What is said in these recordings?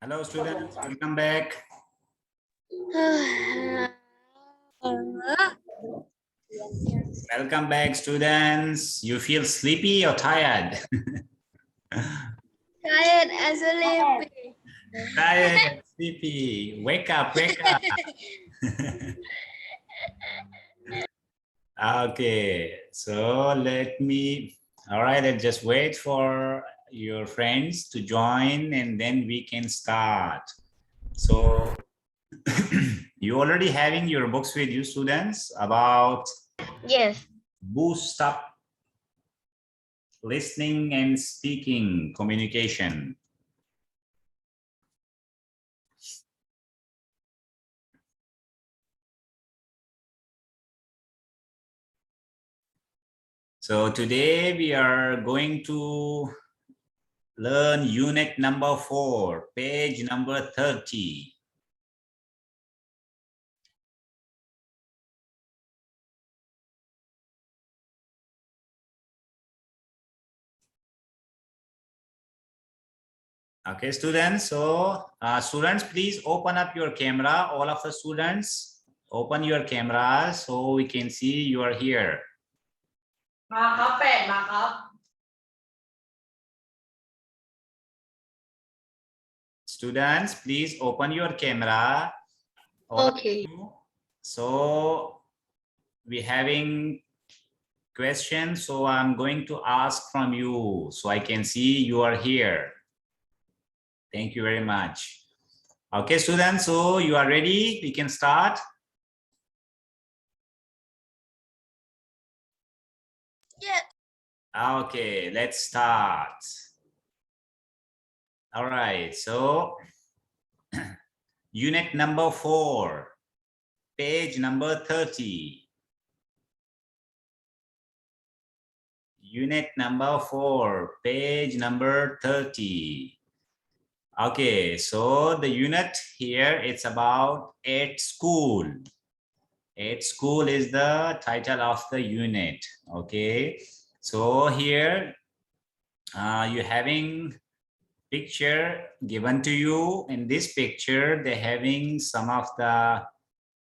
Hello students, welcome back. Welcome back students. You feel sleepy or tired? Tired and sleepy. Tired and sleepy. Wake up, wake up. Okay, so all right, let's just wait for your friends to join and then we can start. So you already having your books with you students about Yes. boost up listening and speaking communication. So today we are going to learn unit number 4, page number 30. Okay, students. So students, please open up your camera. All of the students, open your cameras so we can see you are here. Students, please open your camera. Okay. So we're having questions. So I'm going to ask from you so I can see you are here. Thank you very much. Okay, students, so you are ready? We can start. Yes. Okay, let's start. All right, so unit number 4, page number 30. Unit number 4, page number 30. Okay, so the unit here, it's about at school. At school is the title of the unit. Okay, so here you're having picture given to you. In this picture, they're having some of the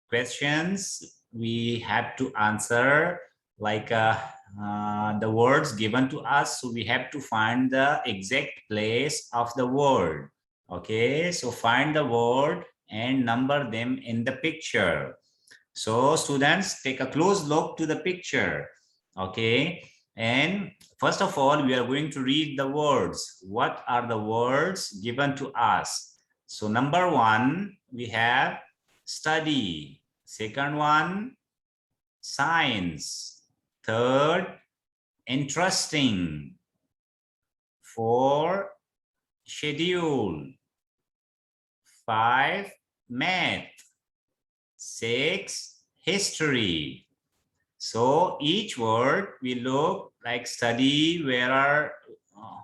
questions we have to answer, like the words given to us. So we have to find the exact place of the word. Okay, so find the word and number them in the picture. So students, take a close look to the picture. Okay, and first of all, we are going to read the words. What are the words given to us? So number 1, we have study. Second one, science. Third, interesting. 4, schedule. 5, math. 6, history. So each word we look like study,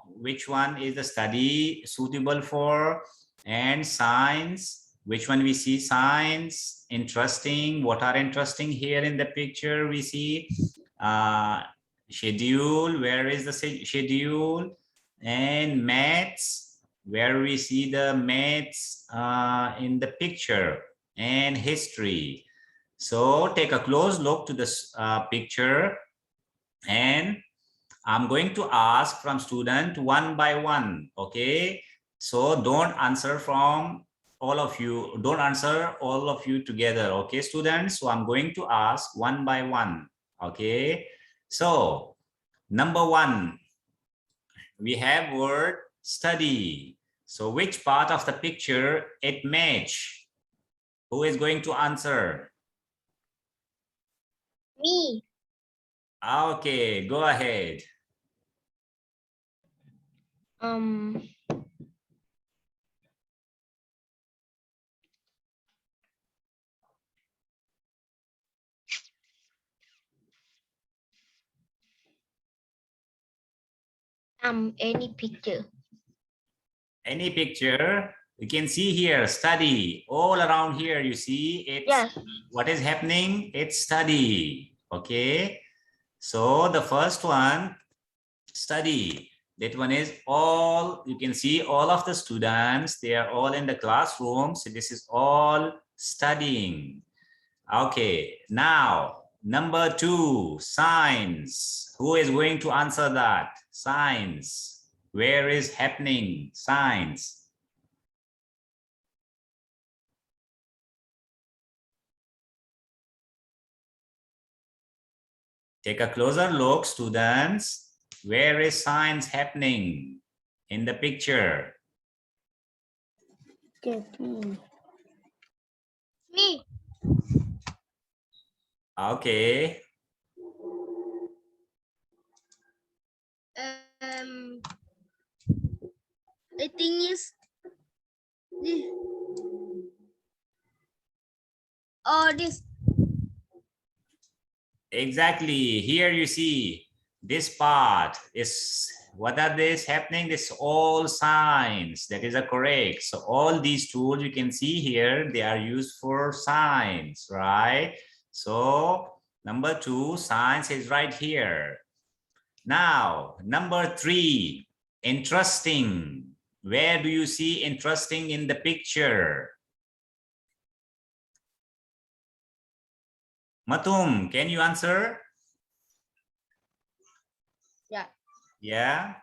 which one is the study suitable for, and science, which one we see science, interesting, what are interesting here in the picture we see, schedule, where is the schedule, and maths, where we see the maths in the picture, and history. So take a close look to this picture, and I'm going to ask from student one by one. Okay, so don't answer from all of you. Don't answer all of you together. Okay, students. So I'm going to ask one by one. Okay, so number 1, we have word study. So which part of the picture it match? Who is going to answer? Me. Okay, go ahead. Any picture. Any picture you can see here, study. All around here you see it's Yes. what is happening, it's study. Okay, so the first one, study. That one is all, you can see all of the students, they are all in the classroom. So this is all studying. Okay, now number 2, science. Who is going to answer that? Science. Where is happening? Science. Take a closer look, students. Where is science happening in the picture? Me. Okay. I think is this. Oh, this. Exactly. Here you see this part is, what are this happening? This all signs. That is a correct. So all these tools you can see here, they are used for science, right? So number 2, science is right here. Now, number 3, interesting. Where do you see interesting in the picture? Matum, can you answer? Yeah. Yeah.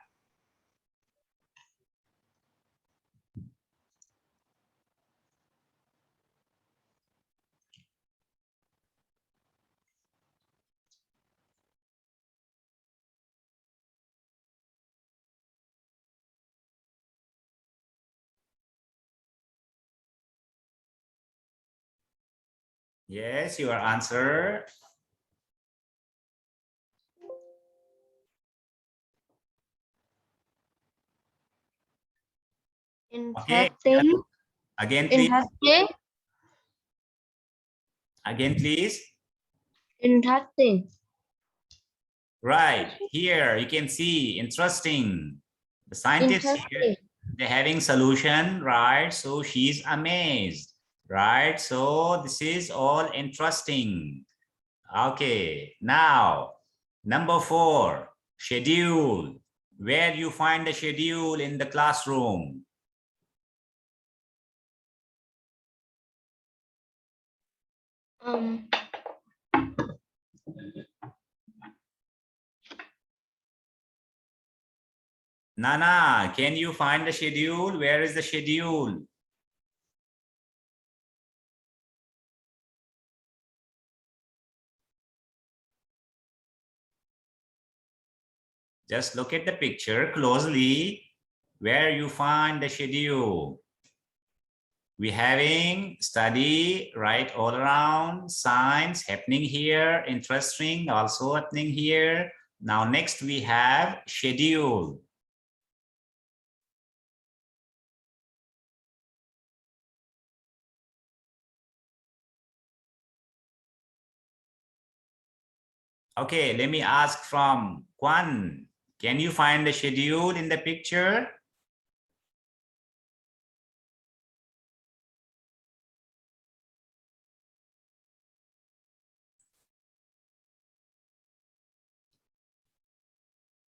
Yes, your answer. Okay. Interesting. Again, please. Interesting. Again, please. Interesting. Right. Here you can see interesting. The scientists here, Interesting. they're having solution, right? So she's amazed, right? So this is all interesting. Okay. Now, number 4, schedule. Where do you find the schedule in the classroom? Um. Nana, can you find the schedule? Where is the schedule? Just look at the picture closely. Where you find the schedule? We're having study right all around, science happening here, interesting also happening here. Now next we have schedule. Okay, let me ask from Kwan. Can you find the schedule in the picture?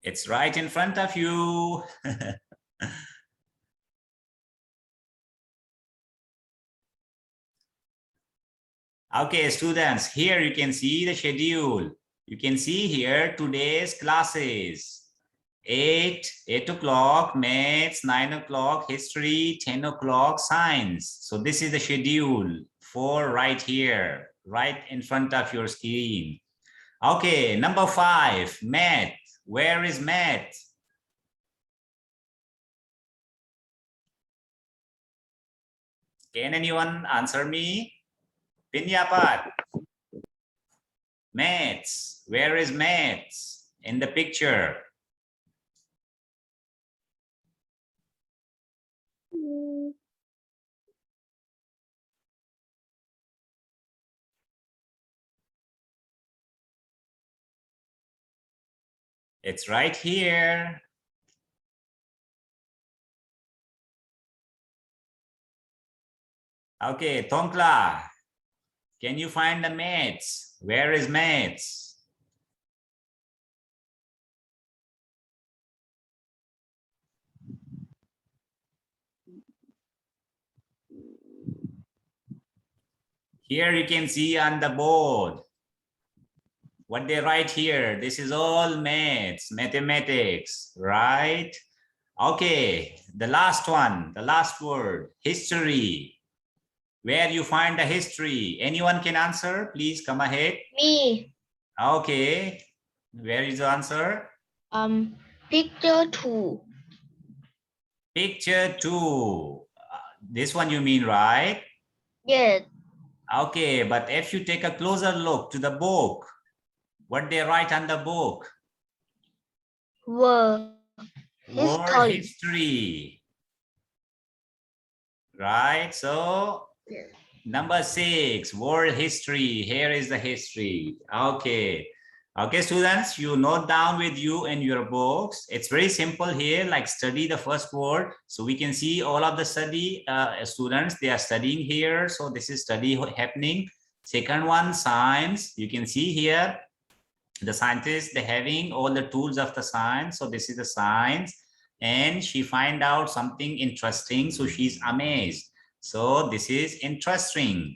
It's right in front of you. Okay, students, here you can see the schedule. You can see here today's classes. 8 o'clock maths, 9 o'clock history, 10 o'clock science. So this is the schedule for right here, right in front of your screen. Okay, number 5, math. Where is math? Can anyone answer me? Pinyapat. Maths. Where is maths in the picture? It's right here. Okay, Tongkla, can you find the maths? Where is maths? Here you can see on the board what they write here. This is all maths, mathematics, right? Okay, the last one, the last word, history. Where you find the history? Anyone can answer? Please come ahead. Me. Okay, where is the answer? Picture 2. Picture 2. This one you mean, right? Yes. Okay, but if you take a closer look to the book, what they write on the book? Word. World History. history. Right? So number 6, world history. Here is the history. Okay. Okay, students, you note down with you in your books. It's very simple here, like study the first word. So we can see all of the study students, they are studying here. So this is study happening. Second one, science. You can see here, the scientists, they're having all the tools of the science. So this is the science. And she find out something interesting. So she's amazed. So this is interesting.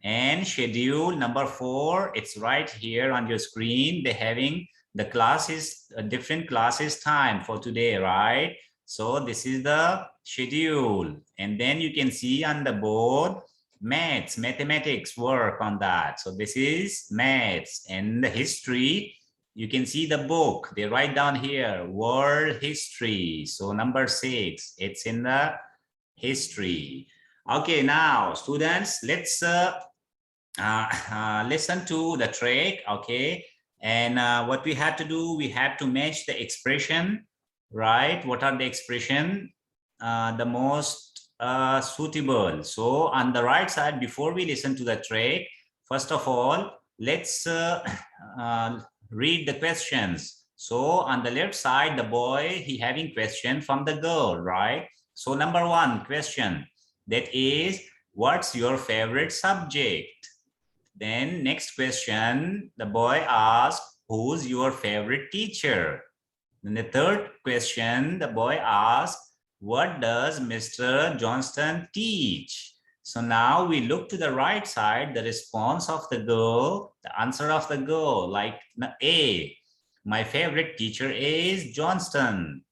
And schedule number 4, it's right here on your screen. They're having the classes, different classes time for today, right? So this is the schedule. And then you can see on the board, maths, mathematics work on that. So this is maths. And the history, you can see the book. They write down here, world history. So number 6, it's in the history. Okay, now students, let's listen to the trick, okay? And what we have to do, we have to match the expression, right? What are the expression the most suitable? So on the right side, before we listen to the trick, first of all, let's read the questions. So on the left side, the boy, he having question from the girl, right? So number 1 question, that is, what's your favorite subject? Then next question, the boy asks, who's your favorite teacher? Then the third question, the boy asks, what does Mr. Johnston teach? So now we look to the right side, the response of the girl, the answer of the girl, like A, my favorite teacher is Johnston.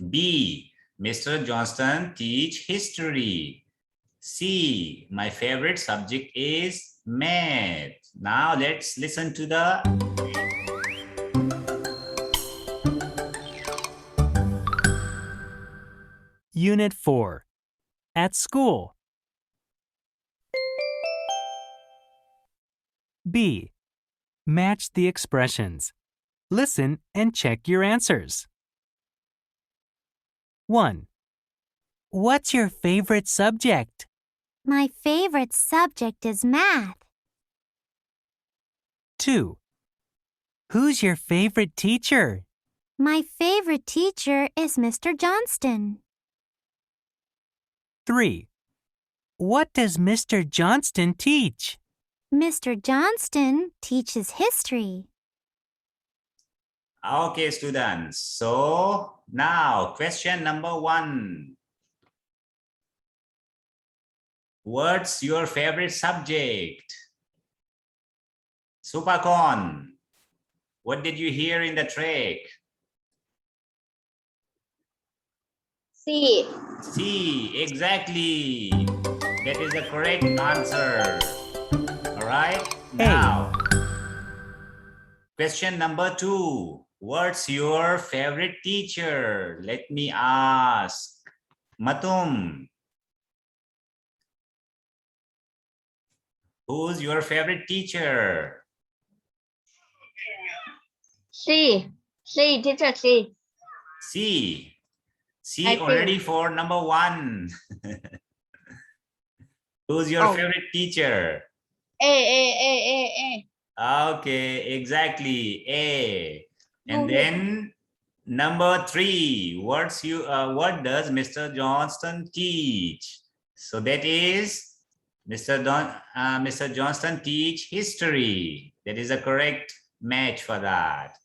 B, Mr. Johnston teach history. C, my favorite subject is math. Now let's listen to the Unit 4. At school. B. Match the expressions. Listen and check your answers. 1. What's your favorite subject? My favorite subject is math. 2. Who's your favorite teacher? My favorite teacher is Mr. Johnston. 3. What does Mr. Johnston teach? Mr. Johnston teaches history. Okay, students. So now question number 1. What's your favorite subject? Supakon, what did you hear in the trick? C. C, exactly. That is the correct answer. All right. Now, question number 2. What's your favorite teacher? Let me ask. Matum. Who's your favorite teacher? C. C. Teacher C. C. C I already think. for number 1. Who's your Oh. favorite teacher? A. Okay, exactly. A. And then number 3. What does Mr. Johnston teach? So that is Mr. Johnston teach history. That is a correct match for that.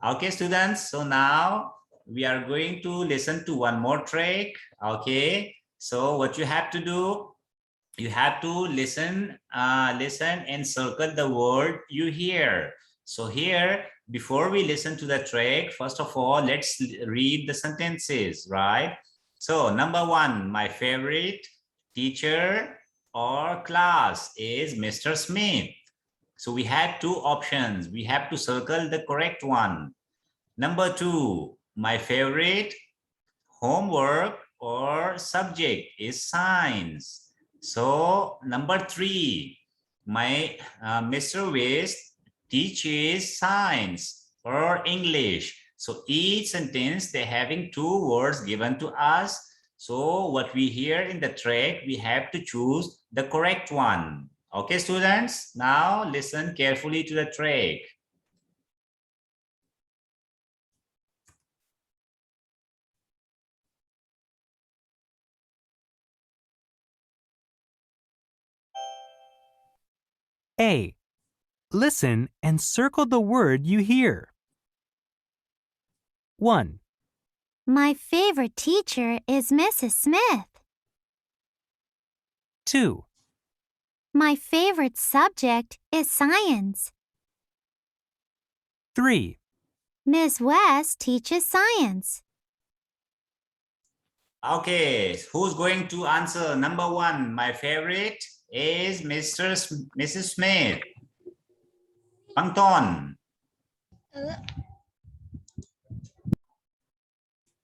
Okay, students. So now we are going to listen to one more trick. Okay. So what you have to do, you have to listen and circle the word you hear. So here, before we listen to the track, first of all, let's read the sentences, right? So number one, my favorite teacher or class is Mr. Smith. So we had two options. We have to circle the correct one. Number two, my favorite homework or subject is science. So number three, my Mr. West teaches science or English. So each sentence they're having two words given to us. So what we hear in the track, we have to choose the correct one. Okay, students, now listen carefully to the track. A. Listen and circle the word you hear. 1, My favorite teacher is Mrs. Smith. 2, My favorite subject is science. 3, Ms. West teaches science. Okay, who's going to answer? Number one, my favorite is Mrs. Smith. Pangton.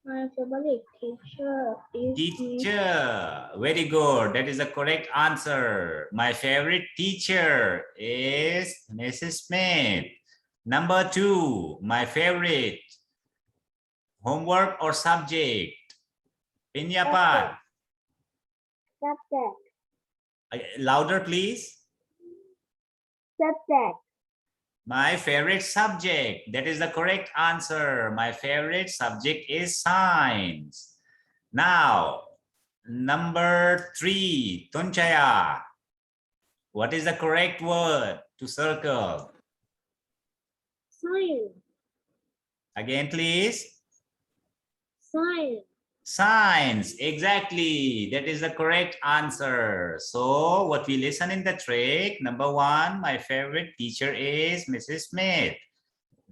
My favorite teacher is Teacher. Very good. That is the correct answer. My favorite teacher is Mrs. Smith. Number two, my favorite homework or subject. Pinyapat. subject. Louder, please. Subject. My favorite subject. That is the correct answer. My favorite subject is science. Now, number three, Tunchaya. What is the correct word to circle? Science. Again, please. Science. Science, exactly. That is the correct answer. So what we listen in the track, number one, my favorite teacher is Mrs. Smith.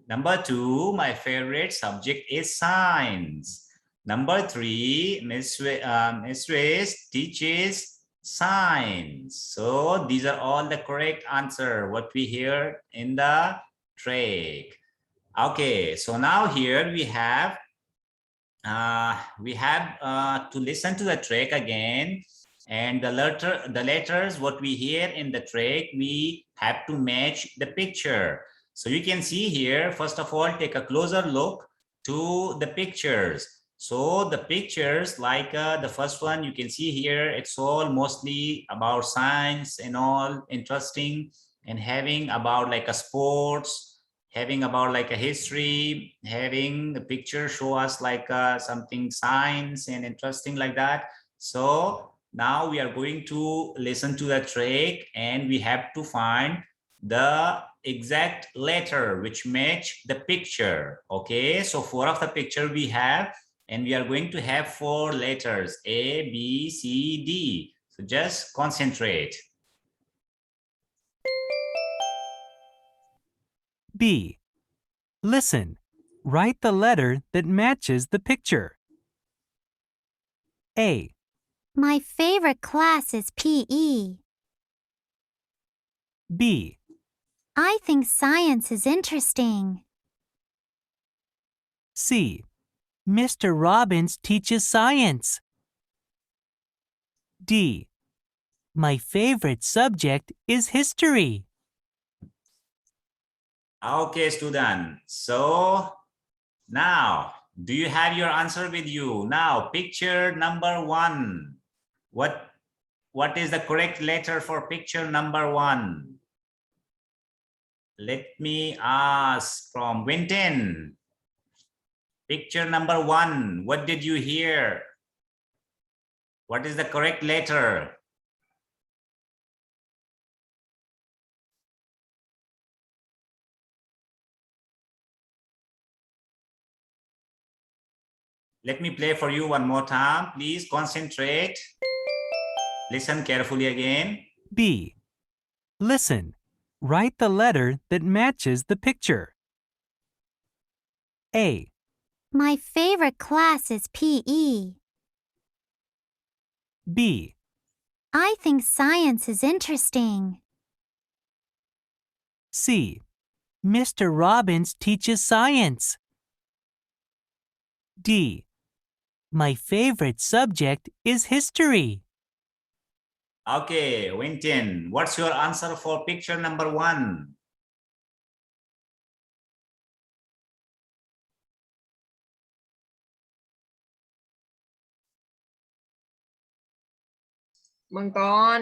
Number two, my favorite subject is science. Number three, Miss West teaches science. So these are all the correct answer, what we hear in the track. Okay, so now here we have to listen to the track again, and the letters what we hear in the track, we have to match the picture. So you can see here, first of all, take a closer look to the pictures. So the pictures, like the first one you can see here, it's all mostly about science and all interesting, and having about like a sports, having about like a history, having the picture show us like something science and interesting like that. So now we are going to listen to the track, and we have to find the exact letter which match the picture. Okay, so four of the picture we have, and we are going to have four letters, A, B, C, D. So just concentrate. B. Listen. Write the letter that matches the picture. A, My favorite class is PE. B, I think science is interesting. C. Mr. Robbins teaches science. D. My favorite subject is history. Okay, student. So now, do you have your answer with you? Now, picture number one. What is the correct letter for picture number one? Let me ask from Winton. Picture number one, what did you hear? What is the correct letter? Let me play for you one more time. Please concentrate. Listen carefully again. B. Listen. Write the letter that matches the picture. A. My favorite class is PE. B. I think science is interesting. C. Mr. Robbins teaches science. D. My favorite subject is history. Okay, Winton, what's your answer for picture number 1?มังกร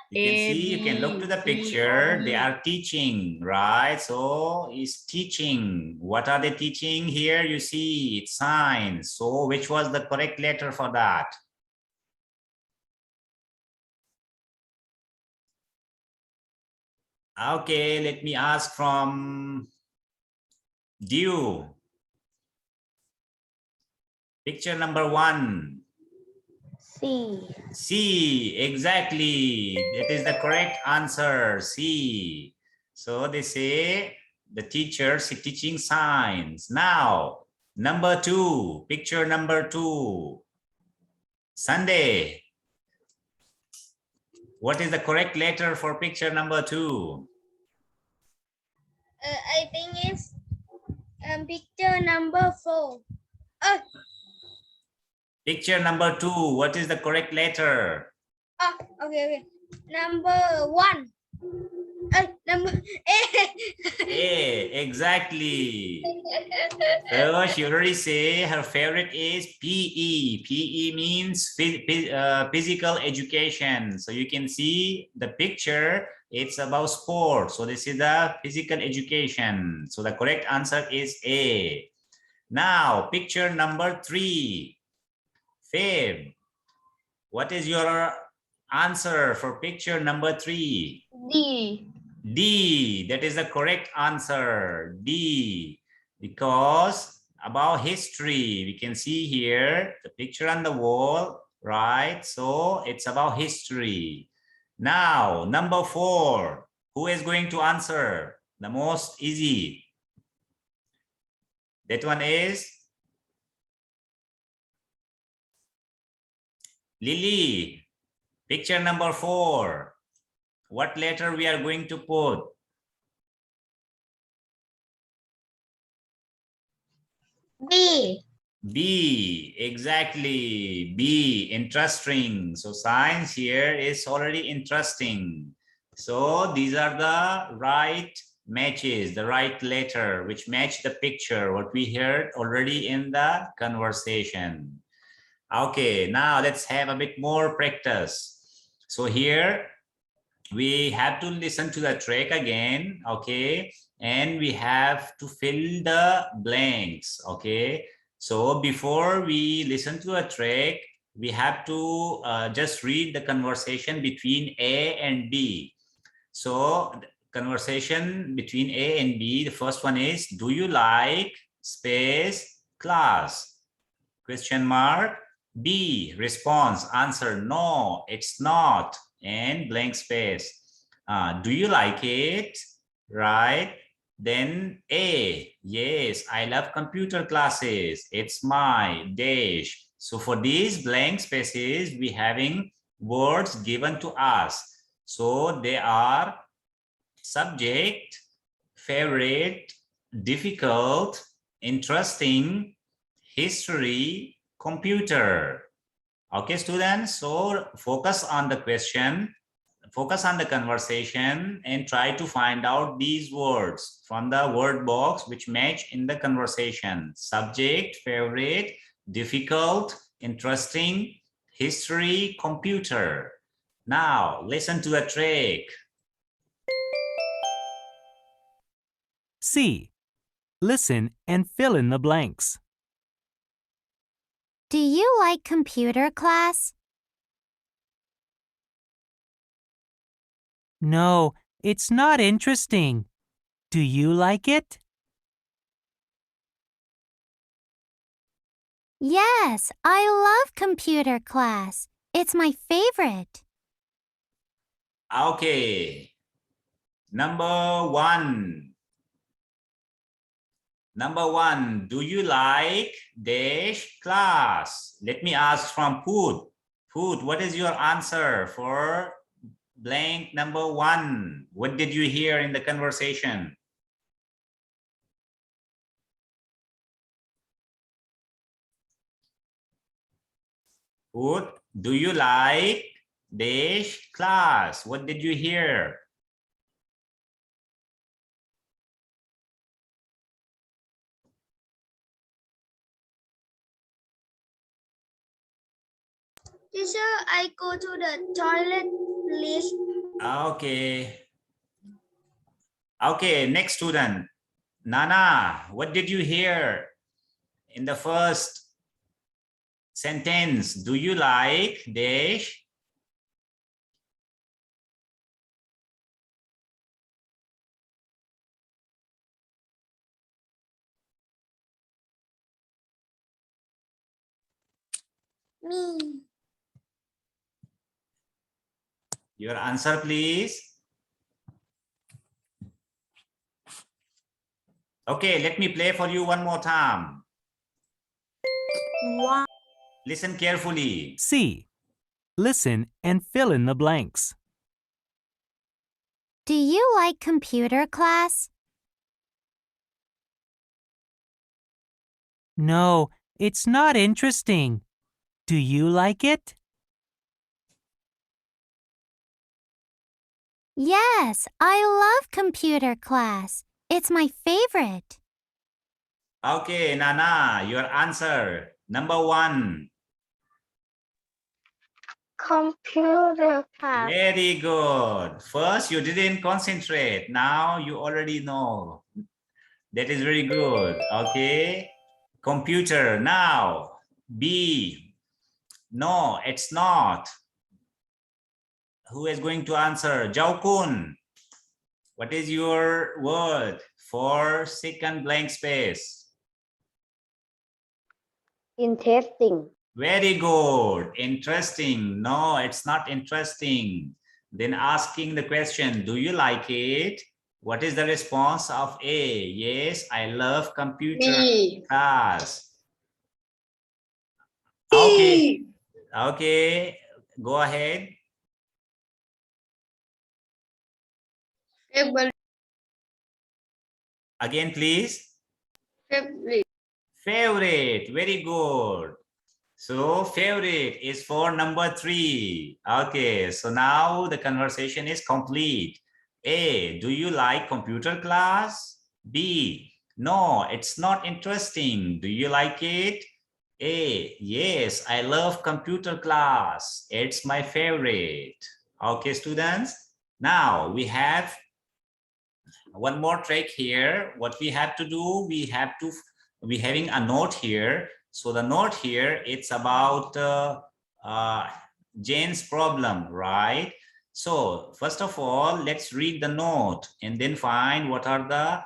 You can see, you can look to the picture. They are teaching, right? So is teaching. What are they teaching here? You see, it's science. So which was the correct letter for that? Okay, let me ask from Dew. Picture number 1. C. C, exactly. That is the correct answer, C. So they say the teachers is teaching science. Now, number 2, picture number 2. Sunday. What is the correct letter for picture number 2? I think it's picture number 4. Picture number 2, what is the correct letter? Okay. Number 1. Number A, exactly. So she already say her favorite is PE. PE means physical education. So you can see the picture, it's about sport. So this is the physical education. So the correct answer is A. Now, picture number 3. Fab, what is your answer for picture number 3? D. D, that is the correct answer, D, because about history, we can see here the picture on the wall, right? So it's about history. Now, number 4, who is going to answer? The most easy. That one is Lily. Picture number 4. What letter we are going to put? B. B, exactly. B, interesting. So science here is already interesting. So these are the right matches, the right letter which match the picture, what we heard already in the conversation. Okay, now let's have a bit more practice. So here we have to listen to the track again, okay? And we have to fill the blanks, okay? So before we listen to a track, we have to just read the conversation between A and B. So the conversation between A and B, the first one is, do you like space class? Question mark. B, response, answer, no, it's not, and blank space. Do you like it? Right? Then A, yes, I love computer classes. It's my dash. So for these blank spaces, we having words given to us. So they are subject, favorite, difficult, interesting, history, computer. Okay, students, so focus on the question, focus on the conversation, and try to find out these words from the word box which match in the conversation. Subject, favorite, difficult, interesting, history, computer. Now, listen to the track. C. Listen and fill in the blanks. Do you like computer class? No, it's not interesting. Do you like it? Yes, I love computer class. It's my favorite. Okay. Number one. Number one, do you like dash class? Let me ask from Poot. Poot, what is your answer for blank number one? What did you hear in the conversation? Poot, do you like dash class? What did you hear? Teacher, I go to the toilet, please. Okay. Okay, next student. Nana, what did you hear in the first sentence? Do you like dash? Me. Your answer, please. Okay, let me play for you one more time. Wow. Listen carefully. C. Listen and fill in the blanks. Do you like computer class? No, it's not interesting. Do you like it? Yes, I love computer class. It's my favorite. Okay, Nana, your answer. Number one. Computer class. Very good. First, you didn't concentrate. Now you already know. That is very good. Okay. Computer. Now, B. No, it's not. Who is going to answer? Jaokun. What is your word for second blank space? Interesting. Very good. Interesting. No, it's not interesting. Then asking the question, do you like it? What is the response of A? Yes, I love computer B. class. Okay. Okay. Go ahead. Favorite. Again, please. Favorite. Favorite. Very good. So favorite is for number three. Okay, so now the conversation is complete. A, do you like computer class? B, no, it's not interesting. Do you like it? A, yes, I love computer class. It's my favorite. Okay, students. Now we have one more trick here. What we have to do, we having a note here. So the note here, it's about Jane's problem, right? So first of all, let's read the note and then find what are the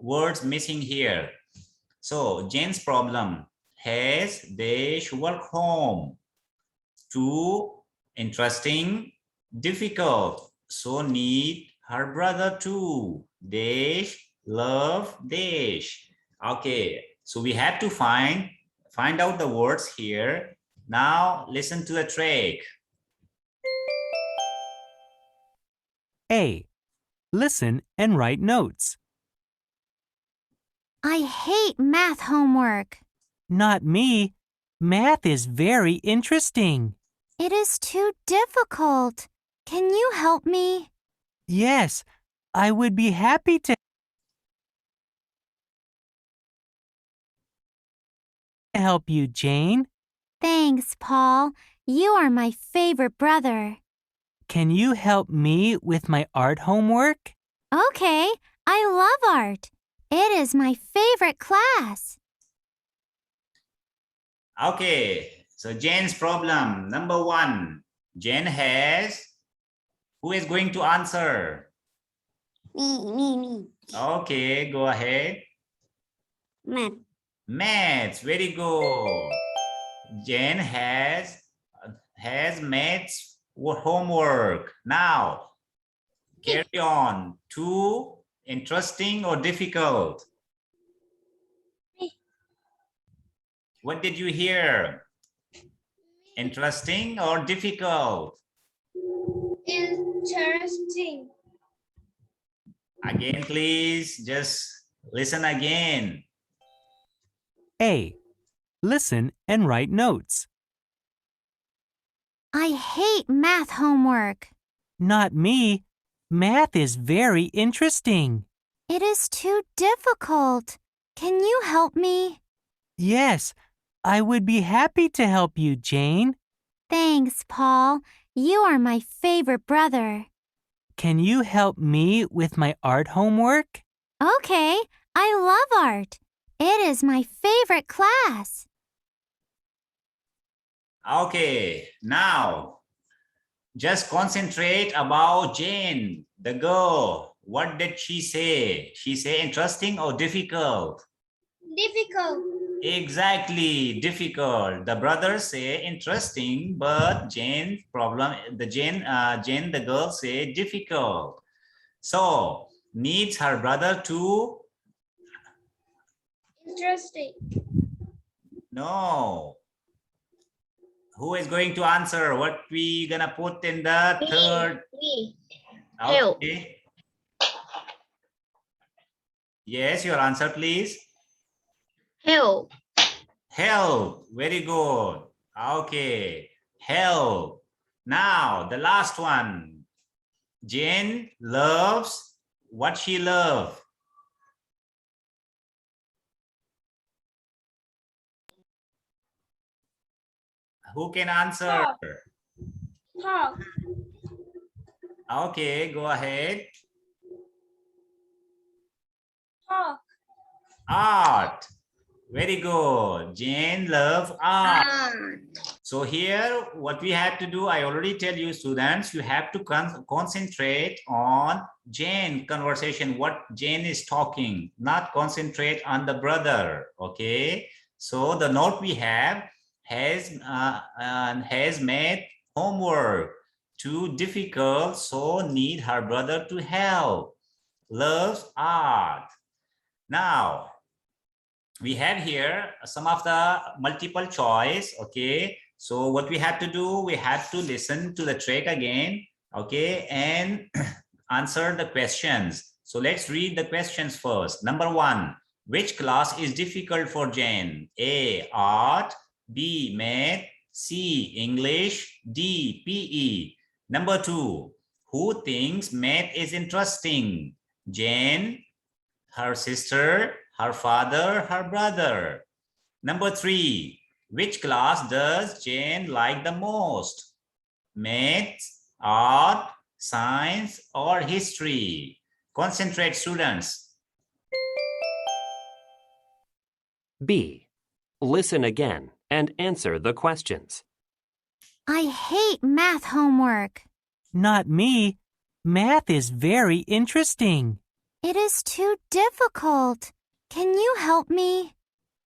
words missing here. So Jane's problem has dash work home. Too interesting, difficult, so need her brother too. Dash, love, dash. Okay, so we have to find out the words here. Now listen to the trick. A. Listen and write notes. I hate math homework. Not me. Math is very interesting. It is too difficult. Can you help me? Yes, I would be happy to help you, Jane. Thanks, Paul. You are my favorite brother. Can you help me with my art homework? Okay, I love art. It is my favorite class. Okay, so Jane's problem, number one. Jane has, who is going to answer? Me. Okay, go ahead. Math. Maths, very good. Jane has made homework. Now, carry on. Too interesting or difficult? What did you hear? Interesting or difficult? Interesting. Again, please, just listen again. A. Listen and write notes. I hate math homework. Not me. Math is very interesting. It is too difficult. Can you help me? Yes, I would be happy to help you, Jane. Thanks, Paul. You are my favorite brother. Can you help me with my art homework? Okay, I love art. It is my favorite class. Okay, now just concentrate about Jane, the girl. What did she say? She say interesting or difficult? Difficult. Exactly, difficult. The brothers say interesting, but Jane the girl say difficult. So needs her brother to Interesting. no. Who is going to answer? What we gonna put in the third? Me. Help. Okay. Yes, your answer, please. Help. Help. Very good. Okay. Help. Now, the last one. Jane loves what she loves. Who can answer? Talk. Okay, go ahead. Talk. Art. Very good. Jane loves art. So here, what we have to do, I already tell you, students, you have to concentrate on Jane conversation, what Jane is talking, not concentrate on the brother. Okay. So the note we have has made homework too difficult, so need her brother to help. Loves art. Now, we have here some of the multiple choice. Okay, so what we have to do, we have to listen to the track again, okay, and answer the questions. So let's read the questions first. Number one, which class is difficult for Jane? A, art, B, math, C, English, D, PE. Number two, who thinks math is interesting? Jane, her sister, her father, her brother. Number three, which class does Jane like the most? Math, art, science, or history? Concentrate, students. B. Listen again and answer the questions. I hate math homework. Not me. Math is very interesting. It is too difficult. Can you help me?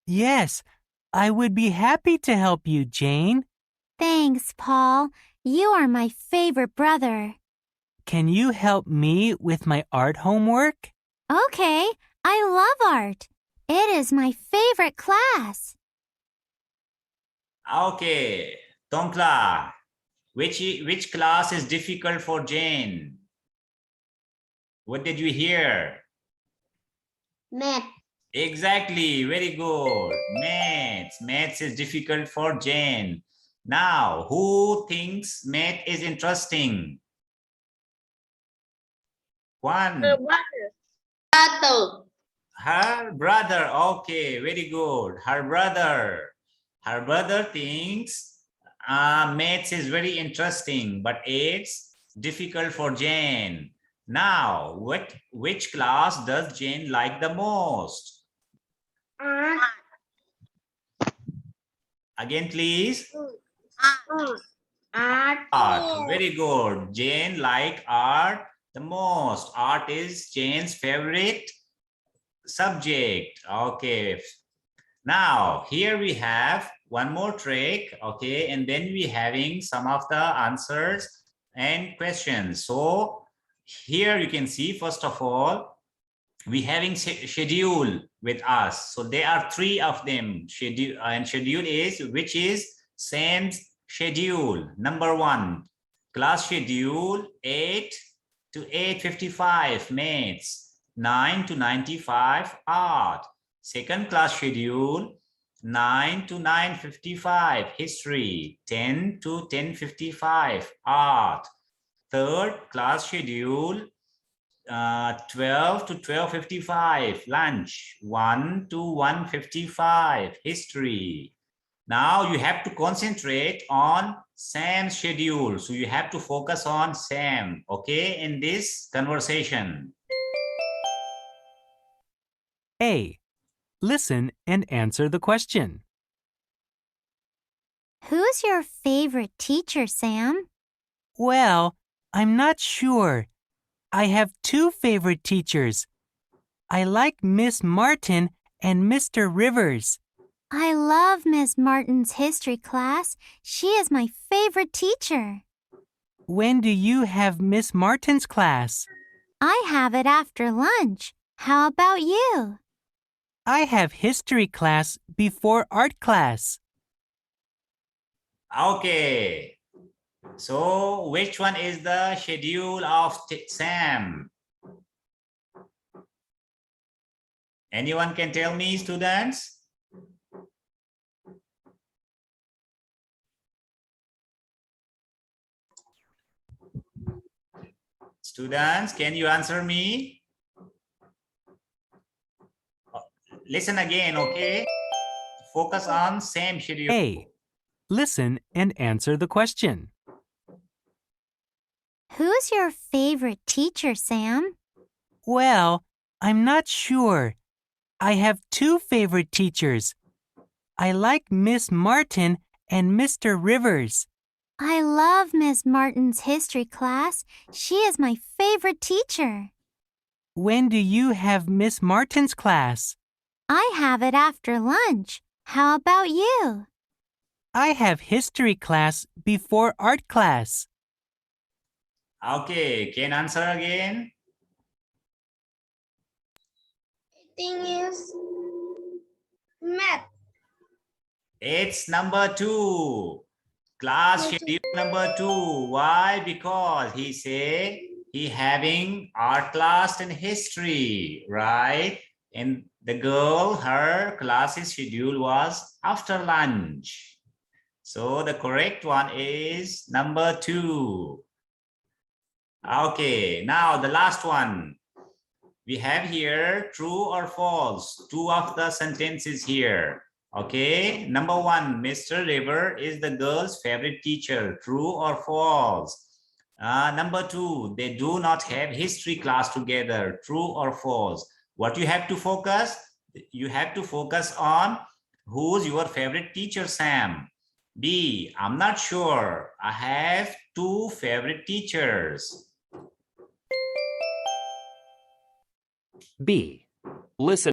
Yes, I would be happy to help you, Jane. Thanks, Paul. You are my favorite brother. Can you help me with my art homework? Okay, I love art. It is my favorite class. Okay, Tonkla, which class is difficult for Jane? What did you hear? Math. Exactly, very good. Maths is difficult for Jane. Now, who thinks math is interesting? One. Her brother. Okay, very good. Her brother. Her brother thinks maths is very interesting, but it's difficult for Jane. Now, which class does Jane like the most? Again, please. Art. Very good. Jane like art the most. Art is Jane's favorite subject. Okay. Now, here we have one more trick, okay, and then we having some of the answers and questions. So here you can see, first of all, we having schedule with us. So there are 3 of them. Schedule and schedule is which is same schedule. Number 1, class schedule 8 to 8:55 maths, 9 to 95 art. Second class schedule 9 to 9:55 history, 10 to 10:55 art. Third class schedule 12 to 12:55 lunch, 1 to 1:55 history. Now you have to concentrate on Sam's schedule. So you have to focus on Sam, okay, in this conversation. A. Listen and answer the question. Who's your favorite teacher, Sam? Well, I'm not sure. I have 2 favorite teachers. I like Miss Martin and Mr. Rivers. I love Miss Martin's history class. She is my favorite teacher. When do you have Miss Martin's class? I have it after lunch. How about you? I have history class before art class. Okay. So which one is the schedule of Sam? Anyone can tell me, students? Students, can you answer me? Listen again, okay? Focus on same schedule. A. Listen and answer the question. Who's your favorite teacher, Sam? Well, I'm not sure. I have 2 favorite teachers. I like Miss Martin and Mr. Rivers. I love Miss Martin's history class. She is my favorite teacher. When do you have Miss Martin's class? I have it after lunch. How about you? I have history class before art class. Okay, can answer again? Thing is math. It's number 2. Class schedule number 2. Why? Because he say he having art class and history, right? And the girl, her classes schedule was after lunch. So the correct one is number 2. Okay, now the last one. We have here true or false. 2 of the sentences here. Okay, number 1, Mr. River is the girl's favorite teacher. True or false? Number 2, they do not have history class together. True or false? What you have to focus? You have to focus on who's your favorite teacher, Sam. B, I'm not sure. I have 2 favorite teachers. B. Listen